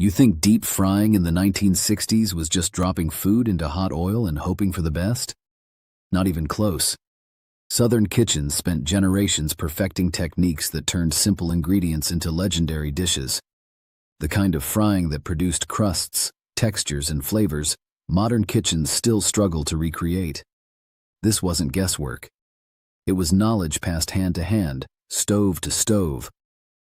You think deep frying in the 1960s was just dropping food into hot oil and hoping for the best? Not even close. Southern kitchens spent generations perfecting techniques that turned simple ingredients into legendary dishes. The kind of frying that produced crusts, textures, and flavors modern kitchens still struggle to recreate. This wasn't guesswork. It was knowledge passed hand to hand, stove to stove.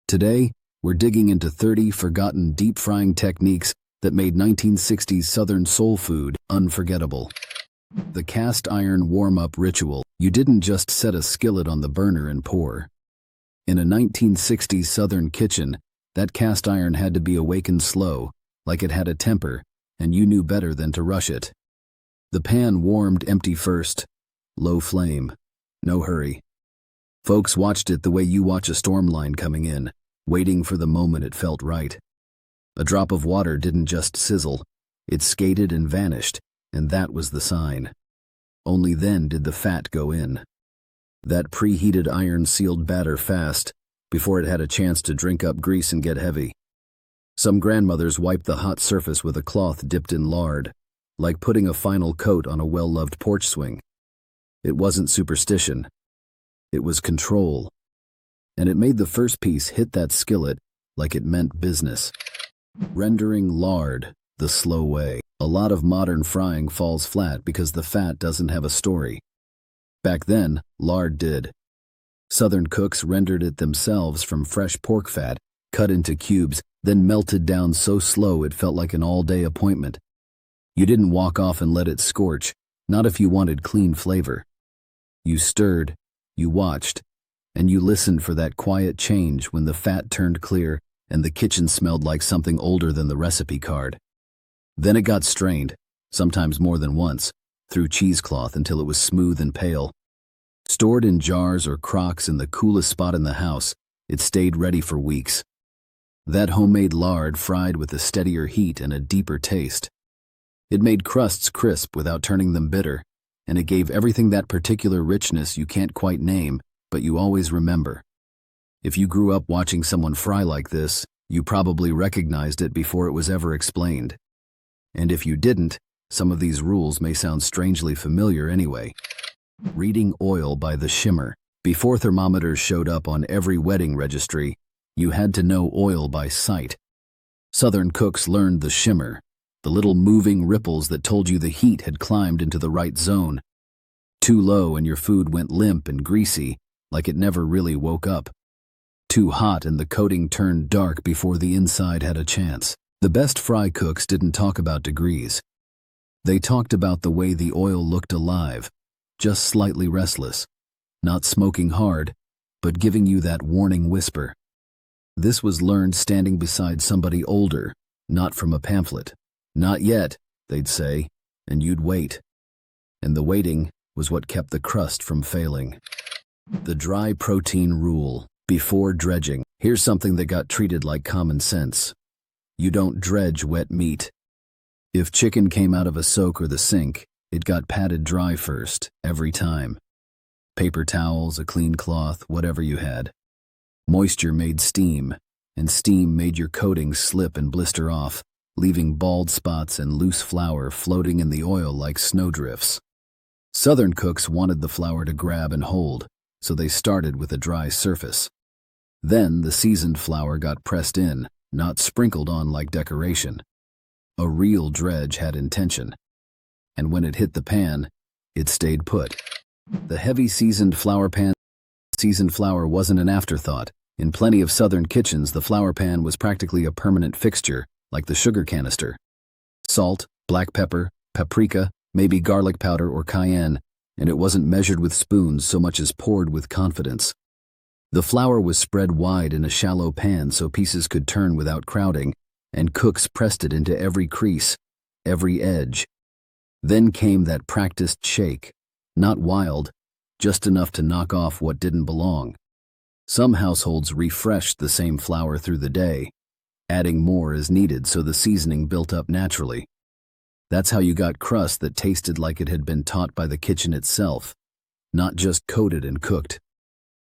Today, we're digging into 30 forgotten deep frying techniques that made 1960s Southern soul food unforgettable. The cast iron warm-up ritual. You didn't just set a skillet on the burner and pour. In a 1960s Southern kitchen, that cast iron had to be awakened slow, like it had a temper, and you knew better than to rush it. The pan warmed empty first, low flame, no hurry. Folks watched it the way you watch a storm line coming in, waiting for the moment it felt right. A drop of water didn't just sizzle, it skated and vanished, and that was the sign. Only then did the fat go in. That preheated iron sealed batter fast, before it had a chance to drink up grease and get heavy. Some grandmothers wiped the hot surface with a cloth dipped in lard, like putting a final coat on a well-loved porch swing. It wasn't superstition. It was control. And it made the first piece hit that skillet like it meant business. Rendering lard the slow way. A lot of modern frying falls flat because the fat doesn't have a story. Back then, lard did. Southern cooks rendered it themselves from fresh pork fat, cut into cubes, then melted down so slow it felt like an all-day appointment. You didn't walk off and let it scorch, not if you wanted clean flavor. You stirred, you watched, and you listened for that quiet change when the fat turned clear and the kitchen smelled like something older than the recipe card. Then it got strained, sometimes more than once, through cheesecloth until it was smooth and pale. Stored in jars or crocks in the coolest spot in the house, it stayed ready for weeks. That homemade lard fried with a steadier heat and a deeper taste. It made crusts crisp without turning them bitter, and it gave everything that particular richness you can't quite name, but you always remember. If you grew up watching someone fry like this, you probably recognized it before it was ever explained. And if you didn't, some of these rules may sound strangely familiar anyway. Reading oil by the shimmer. Before thermometers showed up on every wedding registry, you had to know oil by sight. Southern cooks learned the shimmer, the little moving ripples that told you the heat had climbed into the right zone. Too low and your food went limp and greasy, like it never really woke up. Too hot and the coating turned dark before the inside had a chance. The best fry cooks didn't talk about degrees. They talked about the way the oil looked alive, just slightly restless, not smoking hard, but giving you that warning whisper. This was learned standing beside somebody older, not from a pamphlet. Not yet, they'd say, and you'd wait. And the waiting was what kept the crust from failing. The dry protein rule. Before dredging, here's something that got treated like common sense. You don't dredge wet meat. If chicken came out of a soak or the sink, it got patted dry first, every time. Paper towels, a clean cloth, whatever you had. Moisture made steam, and steam made your coating slip and blister off, leaving bald spots and loose flour floating in the oil like snowdrifts. Southern cooks wanted the flour to grab and hold, so they started with a dry surface. Then the seasoned flour got pressed in, not sprinkled on like decoration. A real dredge had intention. And when it hit the pan, it stayed put. The heavy seasoned flour pan. Seasoned flour wasn't an afterthought. In plenty of Southern kitchens, the flour pan was practically a permanent fixture, like the sugar canister. Salt, black pepper, paprika, maybe garlic powder or cayenne, and it wasn't measured with spoons so much as poured with confidence. The flour was spread wide in a shallow pan so pieces could turn without crowding, and cooks pressed it into every crease, every edge. Then came that practiced shake, not wild, just enough to knock off what didn't belong. Some households refreshed the same flour through the day, adding more as needed so the seasoning built up naturally. That's how you got crust that tasted like it had been taught by the kitchen itself, not just coated and cooked.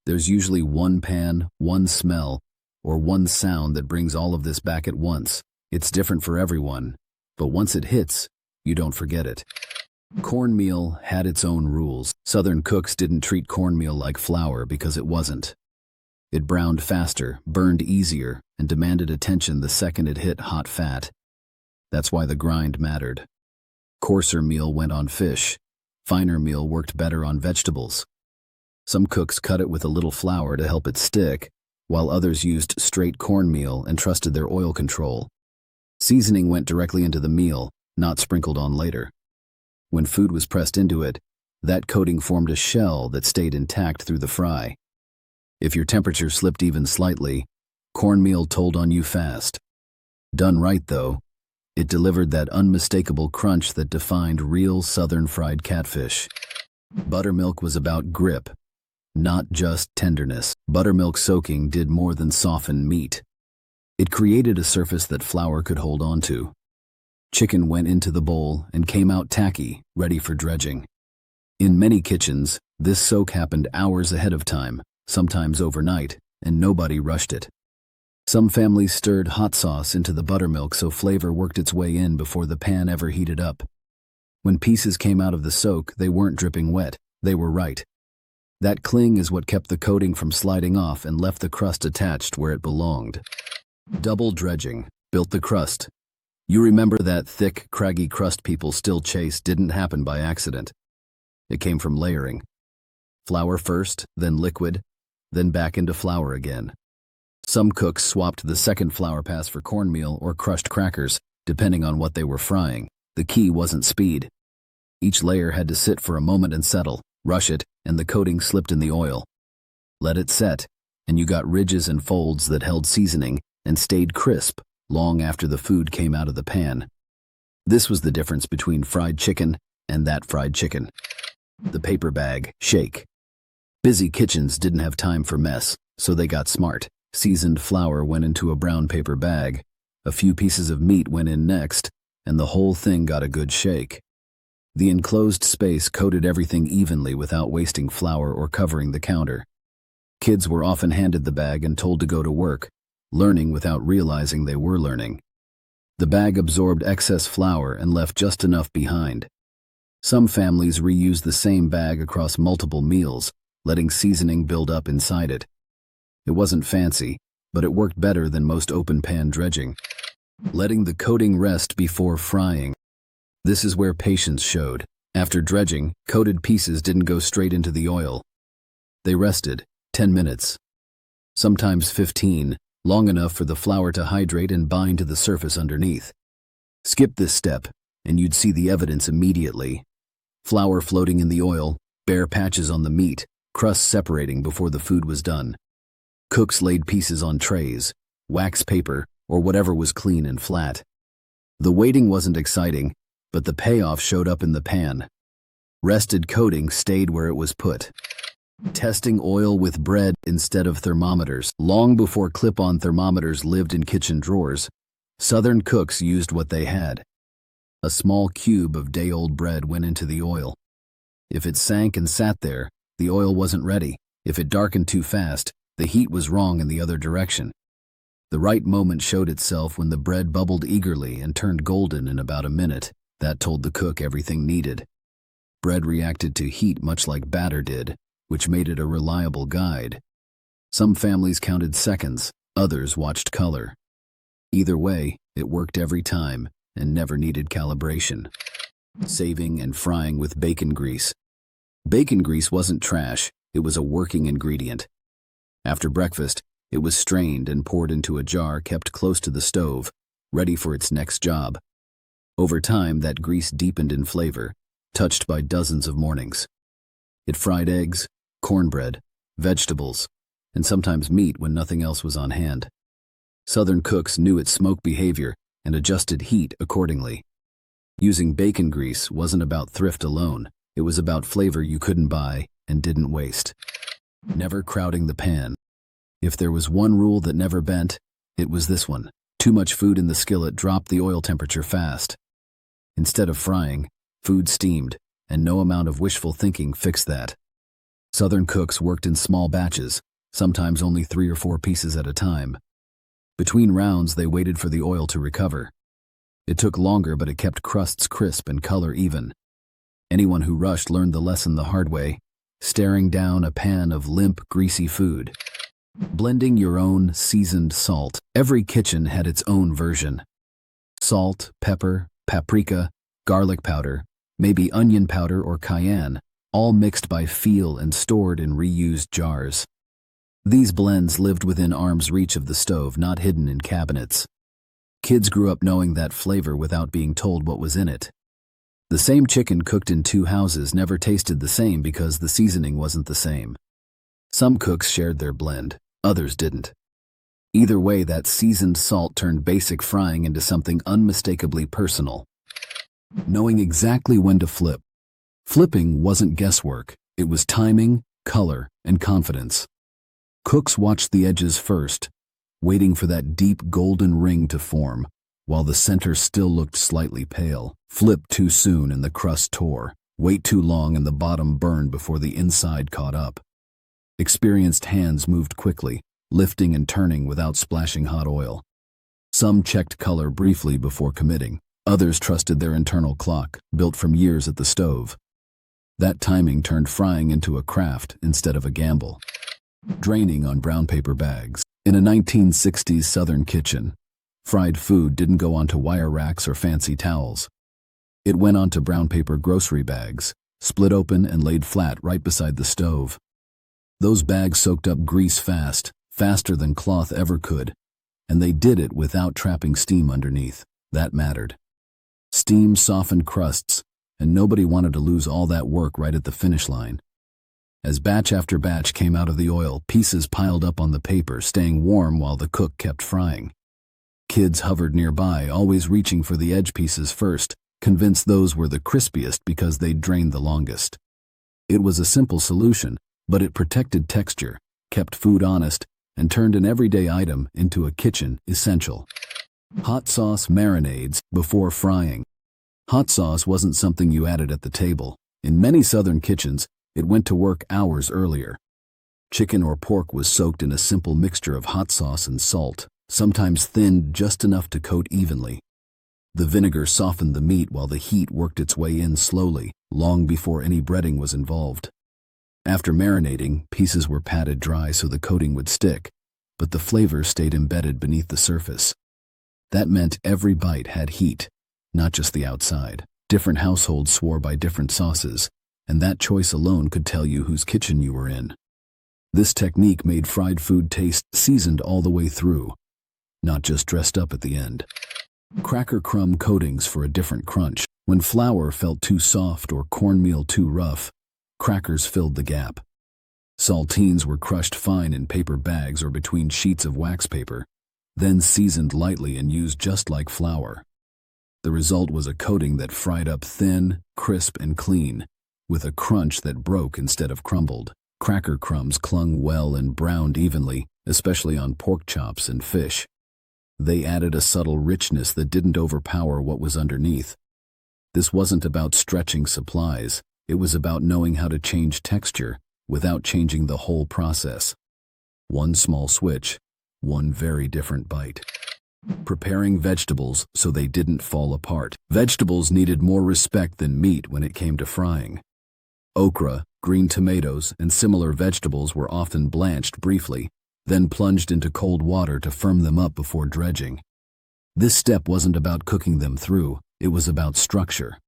There's usually one pan, one smell, or one sound that brings all of this back at once. It's different for everyone, but once it hits, you don't forget it. Cornmeal had its own rules. Southern cooks didn't treat cornmeal like flour because it wasn't. It browned faster, burned easier, and demanded attention the second it hit hot fat. That's why the grind mattered. Coarser meal went on fish. Finer meal worked better on vegetables. Some cooks cut it with a little flour to help it stick, while others used straight cornmeal and trusted their oil control. Seasoning went directly into the meal, not sprinkled on later. When food was pressed into it, that coating formed a shell that stayed intact through the fry. If your temperature slipped even slightly, cornmeal told on you fast. Done right, though, it delivered that unmistakable crunch that defined real Southern fried catfish. Buttermilk was about grip, not just tenderness. Buttermilk soaking did more than soften meat. It created a surface that flour could hold onto. Chicken went into the bowl and came out tacky, ready for dredging. In many kitchens, this soak happened hours ahead of time, sometimes overnight, and nobody rushed it. Some families stirred hot sauce into the buttermilk so flavor worked its way in before the pan ever heated up. When pieces came out of the soak, they weren't dripping wet, they were right. That cling is what kept the coating from sliding off and left the crust attached where it belonged. Double dredging built the crust. You remember that thick, craggy crust people still chase didn't happen by accident. It came from layering. Flour first, then liquid, then back into flour again. Some cooks swapped the second flour pass for cornmeal or crushed crackers, depending on what they were frying. The key wasn't speed. Each layer had to sit for a moment and settle. Rush it, and the coating slipped in the oil. Let it set, and you got ridges and folds that held seasoning and stayed crisp long after the food came out of the pan. This was the difference between fried chicken and that fried chicken. The paper bag, shake. Busy kitchens didn't have time for mess, so they got smart. Seasoned flour went into a brown paper bag, a few pieces of meat went in next, and the whole thing got a good shake. The enclosed space coated everything evenly without wasting flour or covering the counter. Kids were often handed the bag and told to go to work, learning without realizing they were learning. The bag absorbed excess flour and left just enough behind. Some families reused the same bag across multiple meals, letting seasoning build up inside it. It wasn't fancy, but it worked better than most open-pan dredging. Letting the coating rest before frying. This is where patience showed. After dredging, coated pieces didn't go straight into the oil. They rested, 10 minutes. Sometimes 15, long enough for the flour to hydrate and bind to the surface underneath. Skip this step, and you'd see the evidence immediately. Flour floating in the oil, bare patches on the meat, crust separating before the food was done. Cooks laid pieces on trays, wax paper, or whatever was clean and flat. The waiting wasn't exciting, but the payoff showed up in the pan. Rested coating stayed where it was put. Testing oil with bread instead of thermometers. Long before clip-on thermometers lived in kitchen drawers, Southern cooks used what they had. A small cube of day-old bread went into the oil. If it sank and sat there, the oil wasn't ready. If it darkened too fast, the heat was wrong in the other direction. The right moment showed itself when the bread bubbled eagerly and turned golden in about a minute. That told the cook everything needed. Bread reacted to heat much like batter did, which made it a reliable guide. Some families counted seconds, others watched color. Either way, it worked every time and never needed calibration. Saving and frying with bacon grease. Bacon grease wasn't trash, it was a working ingredient. After breakfast, it was strained and poured into a jar kept close to the stove, ready for its next job. Over time, that grease deepened in flavor, touched by dozens of mornings. It fried eggs, cornbread, vegetables, and sometimes meat when nothing else was on hand. Southern cooks knew its smoke behavior and adjusted heat accordingly. Using bacon grease wasn't about thrift alone, it was about flavor you couldn't buy and didn't waste. Never crowding the pan. If there was one rule that never bent, it was this one. Too much food in the skillet dropped the oil temperature fast. Instead of frying, food steamed, and no amount of wishful thinking fixed that. Southern cooks worked in small batches, sometimes only 3 or 4 pieces at a time. Between rounds, they waited for the oil to recover. It took longer, but it kept crusts crisp and color even. Anyone who rushed learned the lesson the hard way, staring down a pan of limp, greasy food. Blending your own seasoned salt. Every kitchen had its own version. Salt, pepper, paprika, garlic powder, maybe onion powder or cayenne, all mixed by feel and stored in reused jars. These blends lived within arm's reach of the stove, not hidden in cabinets. Kids grew up knowing that flavor without being told what was in it. The same chicken cooked in two houses never tasted the same because the seasoning wasn't the same. Some cooks shared their blend, others didn't. Either way, that seasoned salt turned basic frying into something unmistakably personal. Knowing exactly when to flip. Flipping wasn't guesswork, it was timing, color, and confidence. Cooks watched the edges first, waiting for that deep golden ring to form, while the center still looked slightly pale. Flip too soon and the crust tore. Wait too long and the bottom burned before the inside caught up. Experienced hands moved quickly, lifting and turning without splashing hot oil. Some checked color briefly before committing. Others trusted their internal clock, built from years at the stove. That timing turned frying into a craft instead of a gamble. Draining on brown paper bags. In a 1960s Southern kitchen, fried food didn't go onto wire racks or fancy towels. It went onto brown paper grocery bags, split open and laid flat right beside the stove. Those bags soaked up grease fast, faster than cloth ever could, and they did it without trapping steam underneath. That mattered. Steam softened crusts, and nobody wanted to lose all that work right at the finish line. As batch after batch came out of the oil, pieces piled up on the paper, staying warm while the cook kept frying. Kids hovered nearby, always reaching for the edge pieces first, convinced those were the crispiest because they'd drained the longest. It was a simple solution, but it protected texture, kept food honest, and turned an everyday item into a kitchen essential. Hot sauce marinades before frying. Hot sauce wasn't something you added at the table. In many Southern kitchens, it went to work hours earlier. Chicken or pork was soaked in a simple mixture of hot sauce and salt, sometimes thinned just enough to coat evenly. The vinegar softened the meat while the heat worked its way in slowly, long before any breading was involved. After marinating, pieces were patted dry so the coating would stick, but the flavor stayed embedded beneath the surface. That meant every bite had heat, not just the outside. Different households swore by different sauces, and that choice alone could tell you whose kitchen you were in. This technique made fried food taste seasoned all the way through, not just dressed up at the end. Cracker crumb coatings for a different crunch. When flour felt too soft or cornmeal too rough, crackers filled the gap. Saltines were crushed fine in paper bags or between sheets of wax paper, then seasoned lightly and used just like flour. The result was a coating that fried up thin, crisp, and clean, with a crunch that broke instead of crumbled. Cracker crumbs clung well and browned evenly, especially on pork chops and fish. They added a subtle richness that didn't overpower what was underneath. This wasn't about stretching supplies, it was about knowing how to change texture without changing the whole process. One small switch, one very different bite. Preparing vegetables so they didn't fall apart. Vegetables needed more respect than meat when it came to frying. Okra, green tomatoes, and similar vegetables were often blanched briefly, then plunged into cold water to firm them up before dredging. This step wasn't about cooking them through, it was about structure.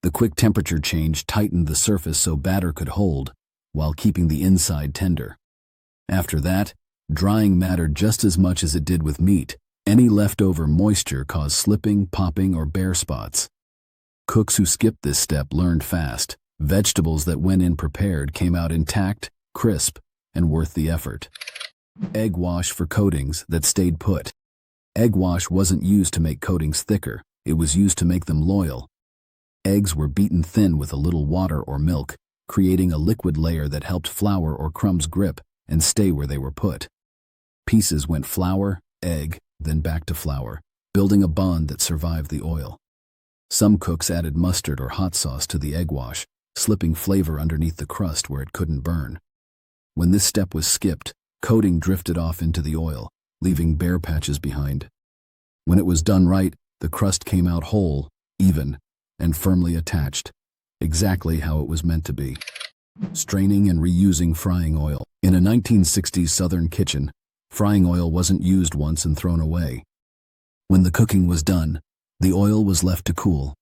The quick temperature change tightened the surface so batter could hold, while keeping the inside tender. After that, drying mattered just as much as it did with meat. Any leftover moisture caused slipping, popping, or bare spots. Cooks who skipped this step learned fast. Vegetables that went in prepared came out intact, crisp, and worth the effort. Egg wash for coatings that stayed put. Egg wash wasn't used to make coatings thicker, it was used to make them loyal. Eggs were beaten thin with a little water or milk, creating a liquid layer that helped flour or crumbs grip and stay where they were put. Pieces went flour, egg, then back to flour, building a bond that survived the oil. Some cooks added mustard or hot sauce to the egg wash, slipping flavor underneath the crust where it couldn't burn. When this step was skipped, coating drifted off into the oil, leaving bare patches behind. When it was done right, the crust came out whole, even, and firmly attached, exactly how it was meant to be. Straining and reusing frying oil. In a 1960s Southern kitchen, frying oil wasn't used once and thrown away. When the cooking was done, the oil was left to cool,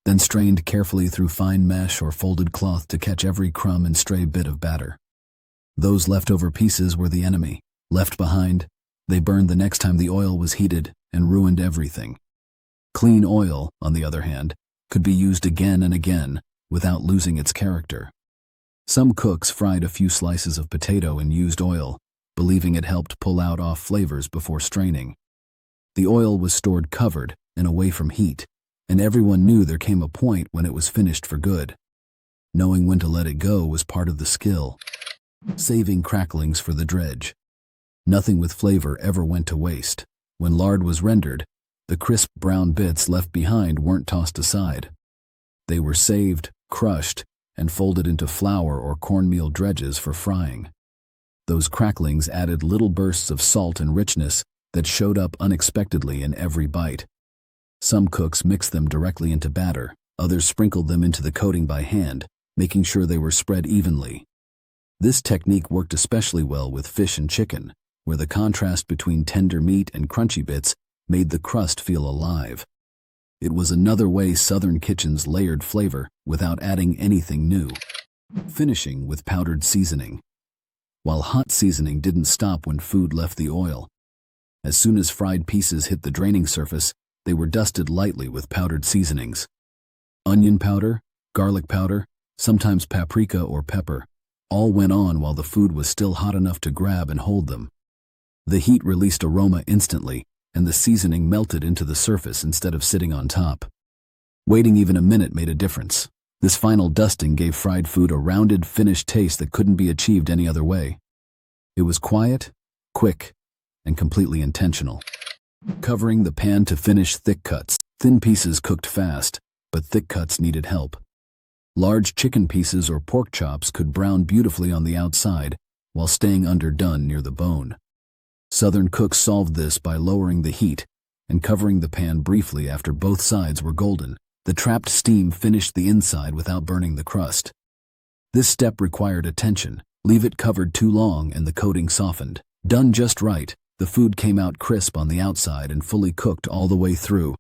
then strained carefully through fine mesh or folded cloth to catch every crumb and stray bit of batter. Those leftover pieces were the enemy. Left behind, they burned the next time the oil was heated and ruined everything. Clean oil, on the other hand, could be used again and again without losing its character. Some cooks fried a few slices of potato in used oil, believing it helped pull out off flavors before straining. The oil was stored covered and away from heat, and everyone knew there came a point when it was finished for good. Knowing when to let it go was part of the skill. Saving cracklings for the dredge. Nothing with flavor ever went to waste. When lard was rendered, the crisp brown bits left behind weren't tossed aside. They were saved, crushed, and folded into flour or cornmeal dredges for frying. Those cracklings added little bursts of salt and richness that showed up unexpectedly in every bite. Some cooks mixed them directly into batter, others sprinkled them into the coating by hand, making sure they were spread evenly. This technique worked especially well with fish and chicken, where the contrast between tender meat and crunchy bits made the crust feel alive. It was another way Southern kitchens layered flavor without adding anything new. Finishing with powdered seasoning. While hot seasoning didn't stop when food left the oil, as soon as fried pieces hit the draining surface, they were dusted lightly with powdered seasonings. Onion powder, garlic powder, sometimes paprika or pepper, all went on while the food was still hot enough to grab and hold them. The heat released aroma instantly, and the seasoning melted into the surface instead of sitting on top. Waiting even a minute made a difference. This final dusting gave fried food a rounded, finished taste that couldn't be achieved any other way. It was quiet, quick, and completely intentional. Covering the pan to finish thick cuts. Thin pieces cooked fast, but thick cuts needed help. Large chicken pieces or pork chops could brown beautifully on the outside while staying underdone near the bone. Southern cooks solved this by lowering the heat and covering the pan briefly after both sides were golden. The trapped steam finished the inside without burning the crust. This step required attention. Leave it covered too long and the coating softened. Done just right, the food came out crisp on the outside and fully cooked all the way through.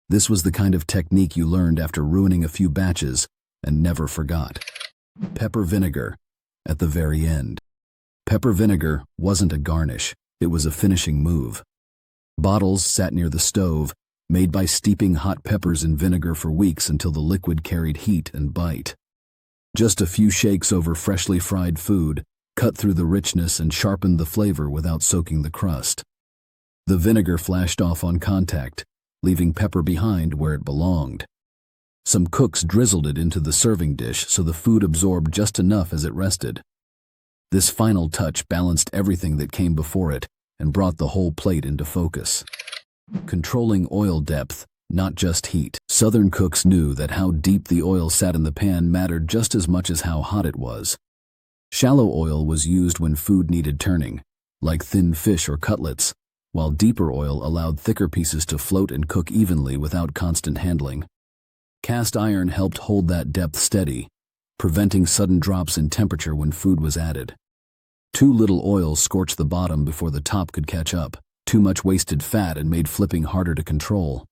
This was the kind of technique you learned after ruining a few batches and never forgot. Pepper vinegar at the very end. Pepper vinegar wasn't a garnish, it was a finishing move. Bottles sat near the stove, made by steeping hot peppers in vinegar for weeks until the liquid carried heat and bite. Just a few shakes over freshly fried food cut through the richness and sharpened the flavor without soaking the crust. The vinegar flashed off on contact, leaving pepper behind where it belonged. Some cooks drizzled it into the serving dish so the food absorbed just enough as it rested. This final touch balanced everything that came before it and brought the whole plate into focus. Controlling oil depth, not just heat. Southern cooks knew that how deep the oil sat in the pan mattered just as much as how hot it was. Shallow oil was used when food needed turning, like thin fish or cutlets, while deeper oil allowed thicker pieces to float and cook evenly without constant handling. Cast iron helped hold that depth steady, preventing sudden drops in temperature when food was added. Too little oil scorched the bottom before the top could catch up. Too much wasted fat and made flipping harder to control.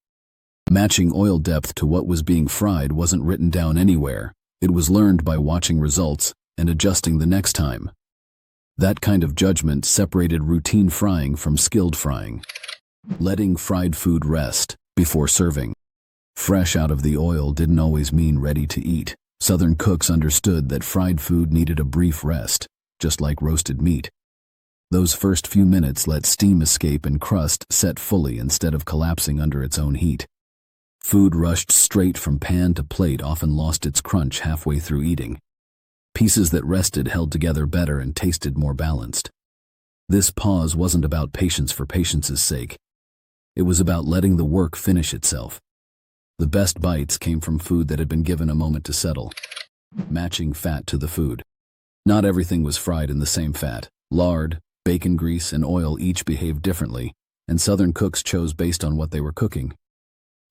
Matching oil depth to what was being fried wasn't written down anywhere. It was learned by watching results and adjusting the next time. That kind of judgment separated routine frying from skilled frying. Letting fried food rest before serving. Fresh out of the oil didn't always mean ready to eat. Southern cooks understood that fried food needed a brief rest, just like roasted meat. Those first few minutes let steam escape and crust set fully instead of collapsing under its own heat. Food rushed straight from pan to plate often lost its crunch halfway through eating. Pieces that rested held together better and tasted more balanced. This pause wasn't about patience for patience's sake. It was about letting the work finish itself. The best bites came from food that had been given a moment to settle. Matching fat to the food. Not everything was fried in the same fat. Lard, Bacon grease and oil each behaved differently, and Southern cooks chose based on what they were cooking.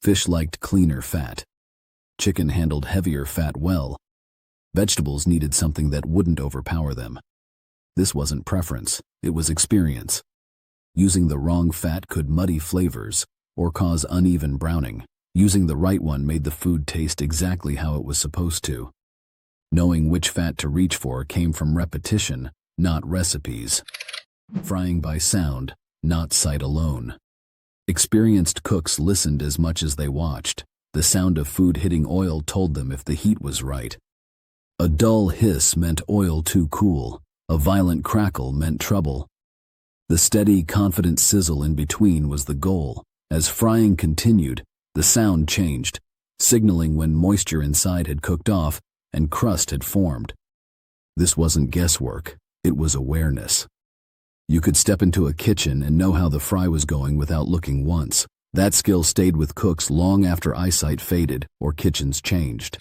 Fish liked cleaner fat. Chicken handled heavier fat well. Vegetables needed something that wouldn't overpower them. This wasn't preference, it was experience. Using the wrong fat could muddy flavors or cause uneven browning. Using the right one made the food taste exactly how it was supposed to. Knowing which fat to reach for came from repetition, not recipes. Frying by sound, not sight alone. Experienced cooks listened as much as they watched. The sound of food hitting oil told them if the heat was right. A dull hiss meant oil too cool. A violent crackle meant trouble. The steady, confident sizzle in between was the goal. As frying continued, the sound changed, signaling when moisture inside had cooked off and crust had formed. This wasn't guesswork, it was awareness. You could step into a kitchen and know how the fry was going without looking once. That skill stayed with cooks long after eyesight faded or kitchens changed.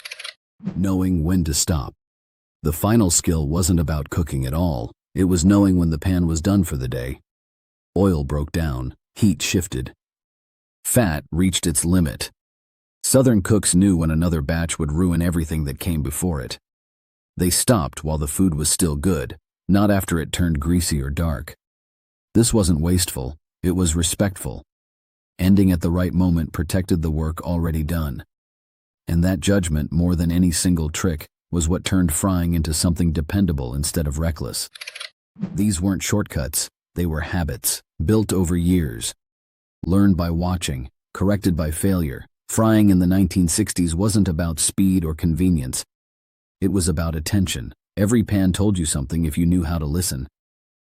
Knowing when to stop. The final skill wasn't about cooking at all, it was knowing when the pan was done for the day. Oil broke down, heat shifted. Fat reached its limit. Southern cooks knew when another batch would ruin everything that came before it. They stopped while the food was still good, not after it turned greasy or dark. This wasn't wasteful, it was respectful. Ending at the right moment protected the work already done. And that judgment, more than any single trick, was what turned frying into something dependable instead of reckless. These weren't shortcuts, they were habits, built over years. Learned by watching, corrected by failure. Frying in the 1960s wasn't about speed or convenience. It was about attention. Every pan told you something if you knew how to listen.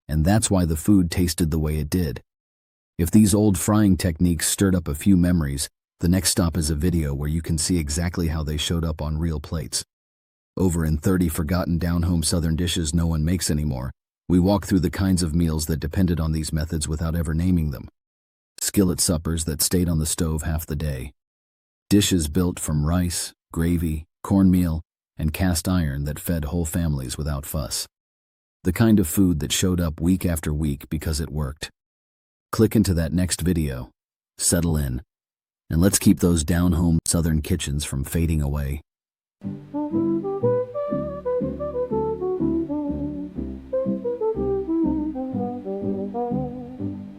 And that's why the food tasted the way it did. If these old frying techniques stirred up a few memories, the next stop is a video where you can see exactly how they showed up on real plates. Over in 30 forgotten down-home Southern dishes no one makes anymore, we walk through the kinds of meals that depended on these methods without ever naming them. Skillet suppers that stayed on the stove half the day. Dishes built from rice, gravy, cornmeal, and cast iron that fed whole families without fuss. The kind of food that showed up week after week because it worked. Click into that next video, settle in, and let's keep those down-home Southern kitchens from fading away.